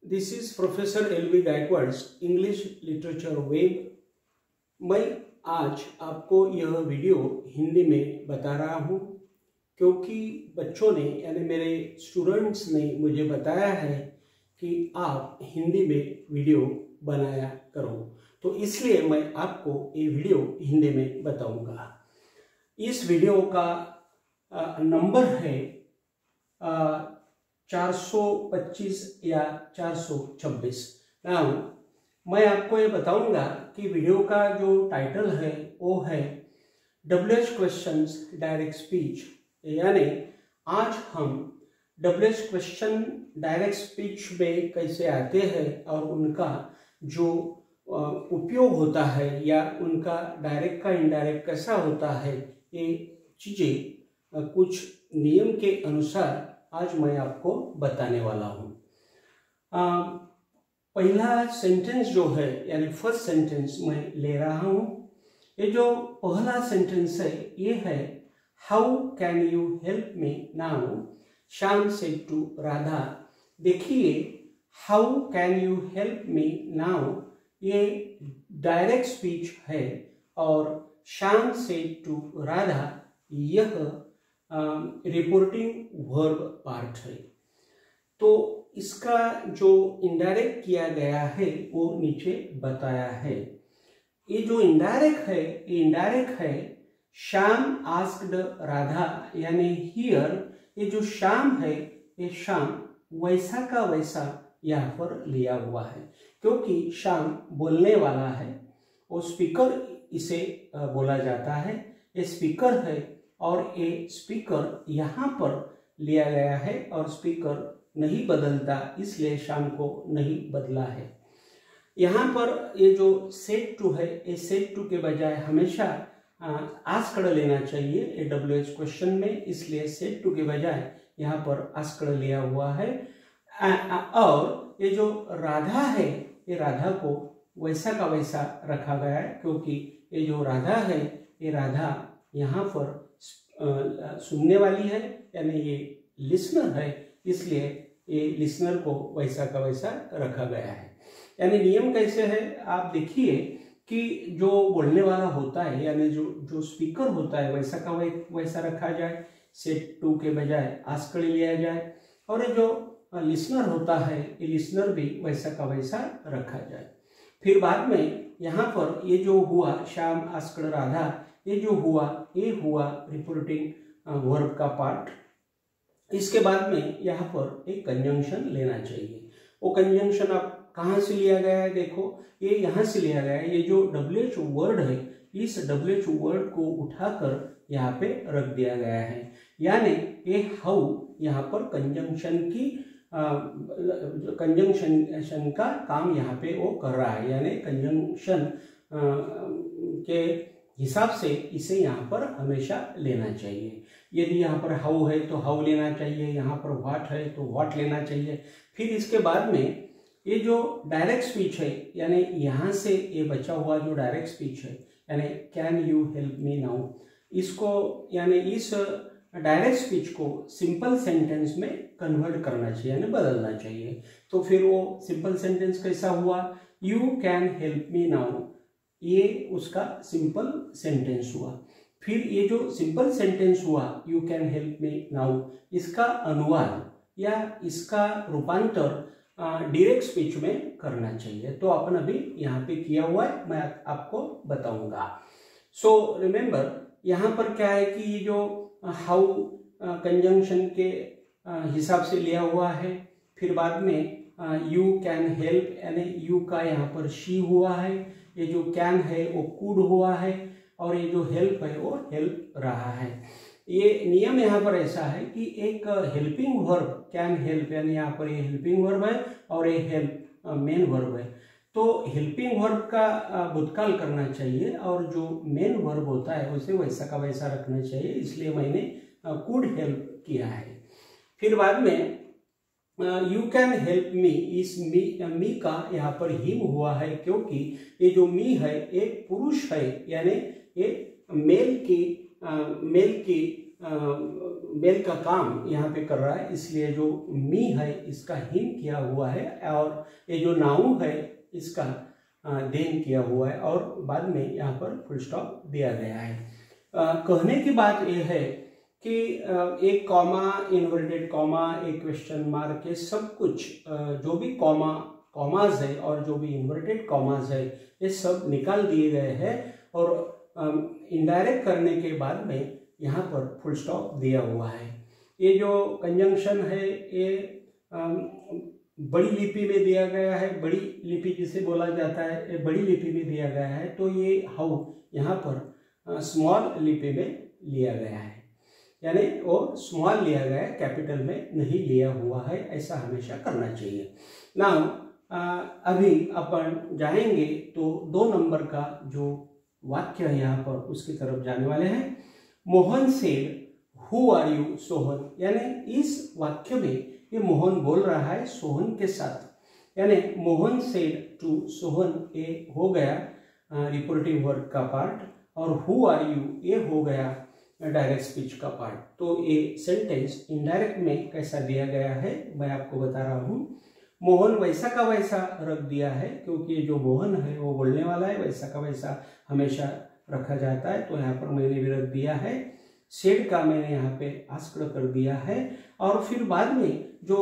This is professor LV Gaikwad, English literature web. मैं आज आपको यह वीडियो हिंदी में बता रहा हूँ क्योंकि बच्चों ने यानी मेरे स्टूडेंट्स ने मुझे बताया है कि आप हिंदी में वीडियो बनाया करो, तो इसलिए मैं आपको ये वीडियो हिंदी में बताऊंगा। इस वीडियो का नंबर है 425 या 426। नाउ मैं आपको ये बताऊंगा कि वीडियो का जो टाइटल है वो है WH क्वेश्चंस डायरेक्ट स्पीच, यानी आज हम WH क्वेश्चन डायरेक्ट स्पीच में कैसे आते हैं और उनका जो उपयोग होता है या उनका डायरेक्ट का इनडायरेक्ट कैसा होता है, ये चीजें कुछ नियम के अनुसार आज मैं आपको बताने वाला हूँ। पहला सेंटेंस जो है यानी फर्स्ट सेंटेंस मैं ले रहा हूँ। ये जो पहला सेंटेंस है ये है how can you help me now, Shyam said to Radha. देखिए how can you help me now ये डायरेक्ट स्पीच है और श्याम सेड टू राधा यह रिपोर्टिंग वर्ब पार्ट है। तो इसका जो इनडायरेक्ट किया गया है वो नीचे बताया है। ये जो इनडायरेक्ट है ये इनडायरेक्ट है श्याम आस्क्ड राधा, यानी हियर ये जो श्याम है ये श्याम वैसा का वैसा यहाँ पर लिया हुआ है क्योंकि श्याम बोलने वाला है, वो स्पीकर इसे बोला जाता है। ये स्पीकर है और ये स्पीकर यहाँ पर लिया गया है और स्पीकर नहीं बदलता, इसलिए श्याम को नहीं बदला है। यहाँ पर ये जो सेड टू है ये सेड टू के बजाय हमेशा आस्क्ड लेना चाहिए ये WH क्वेश्चन में, इसलिए सेड टू के बजाय यहाँ पर आस्क्ड लिया हुआ है। और ये जो राधा है ये राधा को वैसा का वैसा रखा गया है क्योंकि ये जो राधा है ये राधा यहाँ पर सुनने वाली है, यानी ये लिसनर है, इसलिए ये लिसनर को वैसा का वैसा रखा गया है। यानी नियम कैसे है आप देखिए कि जो बोलने वाला होता है यानी जो स्पीकर होता है वैसा का वैसा रखा जाए, सेड टू के बजाय आस्क्ड लिया जाए, और ये जो लिसनर होता है ये लिसनर भी वैसा का वैसा रखा जाए। फिर बाद में यहाँ पर ये जो हुआ श्याम आस्क्ड राधा, ये जो हुआ ये हुआ रिपोर्टिंग वर्ब का पार्ट। इसके बाद में यहाँ पर एक कंजंक्शन लेना चाहिए। वो कंजंक्शन आप कहाँ से लिया गया है, देखो ये यहाँ से लिया गया है। ये जो WH वर्ड है इस WH वर्ड को उठाकर यहाँ पे रख दिया गया है, यानी ये हाउ यहाँ पर कंजंक्शन की कंजंक्शन का काम यहाँ पे वो कर रहा है, यानी कंजंक्शन के हिसाब से इसे यहाँ पर हमेशा लेना चाहिए। यदि यहाँ पर हाउ है तो हाउ लेना चाहिए, यहाँ पर व्हाट है तो व्हाट लेना चाहिए। फिर इसके बाद में ये जो डायरेक्ट स्पीच है यानी यहाँ से ये बचा हुआ जो डायरेक्ट स्पीच है यानी can you help me now, इसको यानी इस डायरेक्ट स्पीच को सिंपल सेंटेंस में कन्वर्ट करना चाहिए यानी बदलना चाहिए। तो फिर वो सिंपल सेंटेंस कैसा हुआ, you can help me now, ये उसका सिंपल सेंटेंस हुआ। फिर ये जो सिंपल सेंटेंस हुआ you can help me now, इसका अनुवाद या इसका रूपांतर डायरेक्ट स्पीच में करना चाहिए। तो अपन अभी यहाँ पे किया हुआ है, मैं आपको बताऊंगा। सो रिमेंबर यहाँ पर क्या है कि ये जो हाउ कंजंक्शन के हिसाब से लिया हुआ है, फिर बाद में यू कैन हेल्प यानी यू का यहाँ पर शी हुआ है, ये जो कैन है वो कुड हुआ है और ये जो हेल्प है वो हेल्प रहा है। ये नियम यहाँ पर ऐसा है कि एक हेल्पिंग वर्ब कैन हेल्प, यानी यहाँ पर ये हेल्पिंग वर्ब है और ये हेल्प मेन वर्ब है। तो हेल्पिंग वर्ब का भूतकाल करना चाहिए और जो मेन वर्ब होता है उसे वैसा का वैसा रखना चाहिए, इसलिए मैंने कुड हेल्प किया है। फिर बाद में यू कैन हेल्प मी, इस मी का यहाँ पर हिम हुआ है क्योंकि ये जो मी है एक पुरुष है, यानी ये मेल की मेल का काम यहाँ पे कर रहा है, इसलिए जो मी है इसका हिम किया हुआ है और ये जो नाउ है इसका देन किया हुआ है और बाद में यहाँ पर फुल स्टॉप दिया गया है। कहने की बात यह है कि एक कॉमा, इन्वर्टेड कॉमा, एक क्वेश्चन मार्क, ये सब कुछ जो भी कॉमाज है और जो भी इन्वर्टेड कॉमाज है ये सब निकाल दिए गए हैं और इनडायरेक्ट करने के बाद में यहाँ पर फुल स्टॉप दिया हुआ है। ये जो कंजंक्शन है ये बड़ी लिपि में दिया गया है, बड़ी लिपि जिसे बोला जाता है ये बड़ी लिपि में दिया गया है, तो ये हाउ यहाँ पर स्मॉल लिपि में लिया गया है, यानी वो स्मॉल लिया गया है, कैपिटल में नहीं लिया हुआ है। ऐसा हमेशा करना चाहिए। नाउ अभी अपन जाएंगे तो 2 नंबर का जो वाक्य है यहाँ पर उसकी तरफ जाने वाले हैं। Mohan said who are you Sohan, यानी इस वाक्य में ये मोहन बोल रहा है सोहन के साथ, यानी मोहन सेड टू सोहन ये हो गया रिपोर्टिंग वर्ब का पार्ट और हु आर यू ये हो गया डायरेक्ट स्पीच का पार्ट। तो ये सेंटेंस इनडायरेक्ट में कैसा दिया गया है मैं आपको बता रहा हूँ। मोहन वैसा का वैसा रख दिया है क्योंकि ये जो मोहन है वो बोलने वाला है, वैसा का वैसा हमेशा रखा जाता है, तो यहाँ पर मैंने भी रख दिया है। सेड का मैंने यहाँ पे आस्क्ड कर दिया है और फिर बाद में जो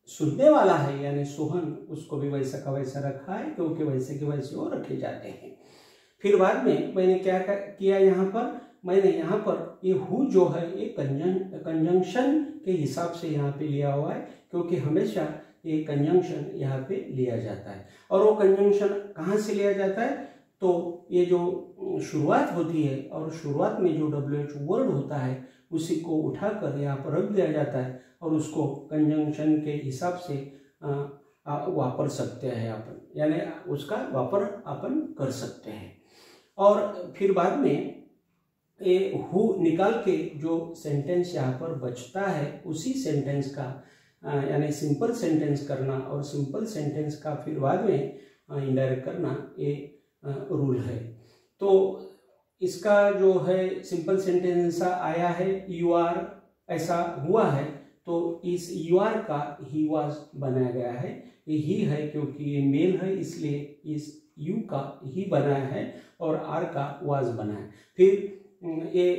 सुनने वाला है यानी सोहन उसको भी वैसा का वैसा रखा है क्योंकि वैसे के वैसे वो रखे जाते हैं। फिर बाद में मैंने क्या किया, यहाँ पर मैंने यहाँ पर ये हु जो है ये कंजंक्शन के हिसाब से यहाँ पे लिया हुआ है क्योंकि हमेशा ये कंजंक्शन यहाँ पे लिया जाता है। और वो कंजंक्शन कहाँ से लिया जाता है, तो ये जो शुरुआत होती है और शुरुआत में जो WH वर्ड होता है उसी को उठाकर यहाँ पर रख दिया जाता है और उसको कंजंक्शन के हिसाब से वापर सकते हैं अपन, यानी उसका वापर अपन कर सकते हैं। और फिर बाद में ये हु निकाल के जो सेंटेंस यहाँ पर बचता है उसी सेंटेंस का यानी सिंपल सेंटेंस करना और सिंपल सेंटेंस का फिर बाद में इनडायरेक्ट करना ये रूल है। तो इसका जो है सिंपल सेंटेंस आया है यू आर, ऐसा हुआ है तो इस यू आर का ही वाज बनाया गया है। ये ही है क्योंकि ये मेल है इसलिए इस यू का ही बनाया है और आर का वाज बनाया। फिर ये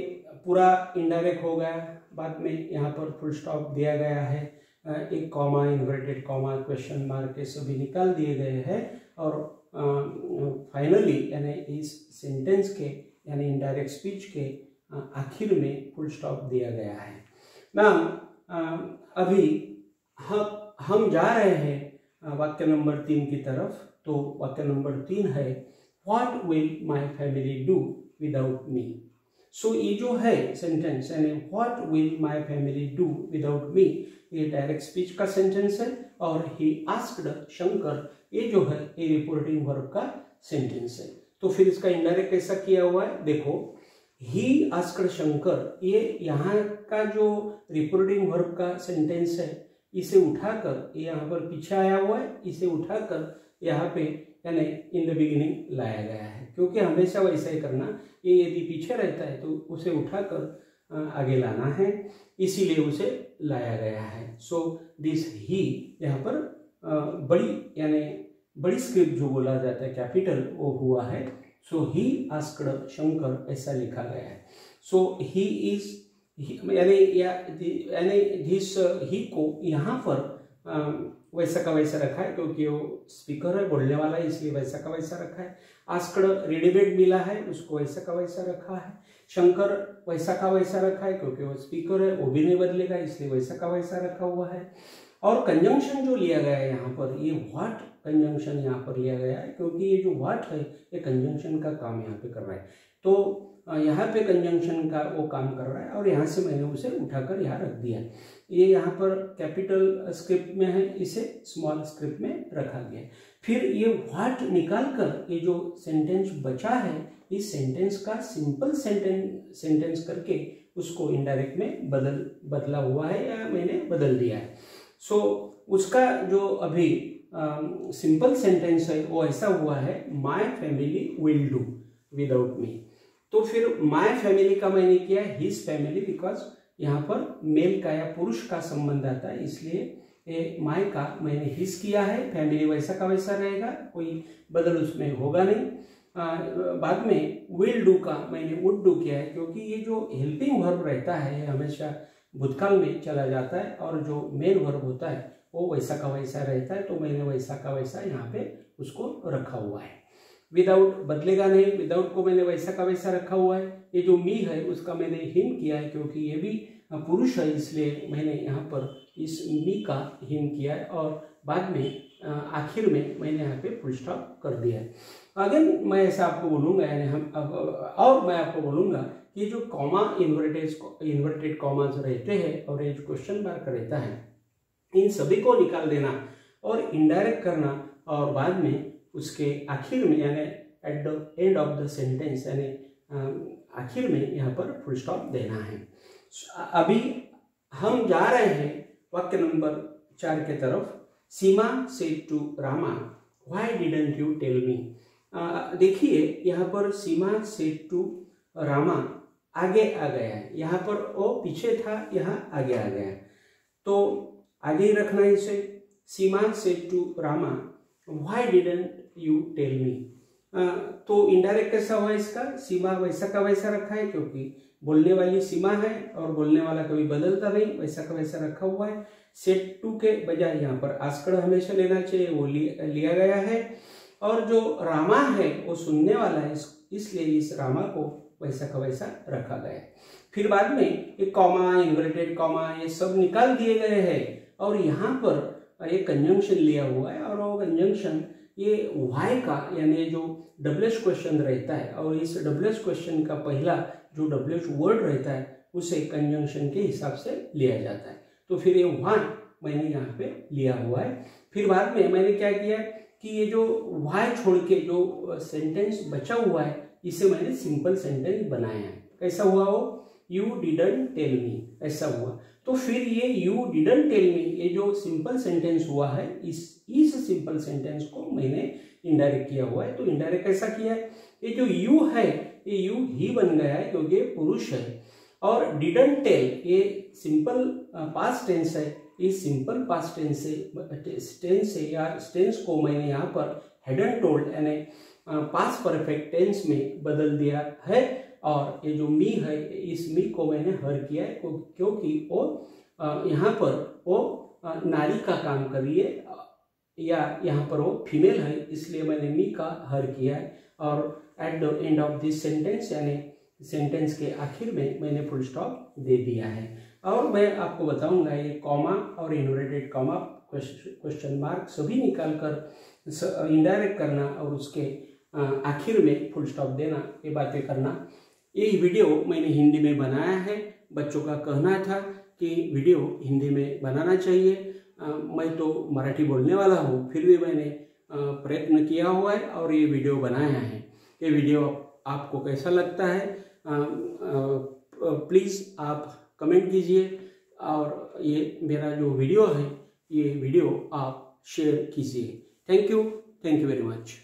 पूरा इनडायरेक्ट हो गया, बाद में यहाँ पर फुल स्टॉप दिया गया है, एक comma, inverted comma, question mark के सभी निकाल दिए गए हैं और फाइनली यानी इस सेंटेंस के यानी इनडायरेक्ट स्पीच के आखिर में फुल स्टॉप दिया गया है। नाउ अभी हम जा रहे हैं वाक्य नंबर 3 की तरफ। तो वाक्य नंबर 3 है what will my family do without me. So ये जो है सेंटेंस यानी what will my family do without me, ये डायरेक्ट स्पीच का सेंटेंस है और ही आस्क्ड शंकर ये जो है ये रिपोर्टिंग वर्ब का सेंटेंस है। तो फिर इसका इनडायरेक्ट कैसा किया हुआ है देखो, ही आस्क्ड शंकर, ये यहाँ का जो रिपोर्टिंग वर्ब का सेंटेंस है इसे उठाकर ये यहाँ पर पीछे आया हुआ है, इसे उठाकर यहाँ पे यानी इन द बिगिनिंग लाया गया है क्योंकि हमेशा वैसा ही करना, ये यदि पीछे रहता है तो उसे उठाकर आगे लाना है, इसीलिए उसे लाया गया है। सो दिस ही यहाँ पर बड़ी यानी बड़ी स्क्रिप्ट जो बोला जाता है कैपिटल वो हुआ है। सो ही आस्क्ड शंकर ऐसा लिखा गया है। सो ही इज यानी दिस ही को यहाँ पर वैसा का वैसा रखा है क्योंकि वो स्पीकर है, बोलने वाला है, इसलिए वैसा का वैसा रखा है। आस्क्ड रेडीमेड मिला है उसको वैसा का वैसा रखा है। शंकर वैसा का वैसा रखा है क्योंकि वो स्पीकर है, वो भी नहीं बदलेगा इसलिए वैसा का वैसा रखा हुआ है। और कंजंक्शन जो लिया गया है यहाँ पर ये व्हाट कंजंक्शन यहाँ पर लिया गया है क्योंकि ये जो व्हाट है ये कंजंक्शन का काम यहाँ पे कर रहा है। तो यहाँ पे कंजंक्शन का वो काम कर रहा है और यहाँ से मैंने उसे उठाकर यहाँ रख दिया। ये यहाँ पर कैपिटल स्क्रिप्ट में है, इसे स्मॉल स्क्रिप्ट में रखा गया। फिर ये व्हाट निकाल कर ये जो सेंटेंस बचा है इस सेंटेंस का सिंपल सेंटेंस करके उसको इनडायरेक्ट में बदला हुआ है या मैंने बदल दिया है। सो उसका जो अभी सिंपल सेंटेंस है वो ऐसा हुआ है my family will do without मी। तो फिर माय फैमिली का मैंने किया हिज फैमिली, बिकॉज यहाँ पर मेल का या पुरुष का संबंध आता है, इसलिए माय का मैंने हिज किया है। फैमिली वैसा का वैसा रहेगा, कोई बदल उसमें होगा नहीं। बाद में विल डू का मैंने वुड डू किया है, क्योंकि ये जो हेल्पिंग वर्ब रहता है ये हमेशा भूतकाल में चला जाता है, और जो मेन वर्ब होता है वो वैसा का वैसा रहता है, तो मैंने वैसा का वैसा यहाँ पे उसको रखा हुआ है। विदाउट बदलेगा नहीं, विदाउट को मैंने वैसा का वैसा रखा हुआ है। ये जो मी है उसका मैंने हिम किया है, क्योंकि ये भी पुरुष है, इसलिए मैंने यहाँ पर इस मी का हिम किया है, और बाद में आखिर में मैंने यहाँ पे फुल स्टॉप कर दिया है। अगेन मैं ऐसा आपको बोलूँगा, यानी और मैं आपको बोलूँगा कि जो कॉमा इन्वर्टेड कॉमास रहते हैं और ये जो क्वेश्चन मार्क रहता है, इन सभी को निकाल देना और इनडायरेक्ट करना, और बाद में उसके आखिर में यानी at the end of the sentence यानी आखिर में यहाँ पर फुल स्टॉप देना है। अभी हम जा रहे हैं वाक्य नंबर 4 के तरफ। Seema said to Rama, why didn't you tell me. देखिए यहाँ पर सीमा सेड टू रामा आगे आ गया है, यहाँ पर वो पीछे था, यहाँ आगे आ गया, तो आगे ही रखना है इसे। Seema said to Rama, why didn't you tell me. तो इनडायरेक्ट कैसा हुआ इसका, सीमा वैसा का वैसा रखा है, क्योंकि बोलने वाली सीमा है और बोलने वाला कभी बदलता नहीं, वैसा का वैसा रखा हुआ है। सेड टू के बजाय यहाँ पर आस्कड़ हमेशा लेना चाहिए, वो लिया गया है। और जो रामा है वो सुनने वाला है, इसलिए इस रामा को वैसा का वैसा रखा गया है। फिर बाद में एक कॉमा, इन्वर्टेड कॉमा, ये सब निकाल दिए गए हैं, और यहाँ पर एक कंजंक्शन लिया हुआ है, और वो कंजंक्शन ये व्हाई का यानी जो डब्ल्यूएच क्वेश्चन रहता है, और इस डब्ल्यूएच क्वेश्चन का पहला जो डब्ल्यूएच वर्ड रहता है उसे कंजंक्शन के हिसाब से लिया जाता है। तो फिर ये व्हाई मैंने यहाँ पे लिया हुआ है। फिर बाद में मैंने क्या किया कि ये जो व्हाई छोड़ के जो सेंटेंस बचा हुआ है इसे मैंने सिंपल सेंटेंस बनाया है। कैसा हुआ वो, यू डिडंट टेल मी, ऐसा हुआ। तो फिर ये यू डिडंट टेल मी, ये जो सिंपल सेंटेंस हुआ है, इस सिंपल सेंटेंस को मैंने इनडायरेक्ट किया हुआ है। तो इनडायरेक्ट कैसा किया है, ये जो यू है ये यू ही बन गया है, क्योंकि ये पुरुष है। और डिडंट टेल ये सिंपल पास्ट टेंस है, इस सिंपल पास्ट टेंस से या टेंस को मैंने यहाँ पर हैडंट टोल्ड यानी पास्ट परफेक्ट टेंस में बदल दिया है। और ये जो मी है इस मी को मैंने हर किया है, क्योंकि वो यहाँ पर वो नारी का काम कर रही है, या यहाँ पर वो फीमेल है, इसलिए मैंने मी का हर किया है। और at the end of this sentence यानी सेंटेंस के आखिर में मैंने फुल स्टॉप दे दिया है। और मैं आपको बताऊंगा ये कॉमा और इन्वर्टेड कॉमा, क्वेश्चन मार्क सभी निकाल कर इनडायरेक्ट करना और उसके आखिर में फुल स्टॉप देना, ये बातें करना। ये वीडियो मैंने हिंदी में बनाया है। बच्चों का कहना था कि वीडियो हिंदी में बनाना चाहिए। मैं तो मराठी बोलने वाला हूँ, फिर भी मैंने प्रयत्न किया हुआ है और ये वीडियो बनाया है। ये वीडियो आपको कैसा लगता है प्लीज़ आप कमेंट कीजिए, और ये मेरा जो वीडियो है ये वीडियो आप शेयर कीजिए। Thank you very much.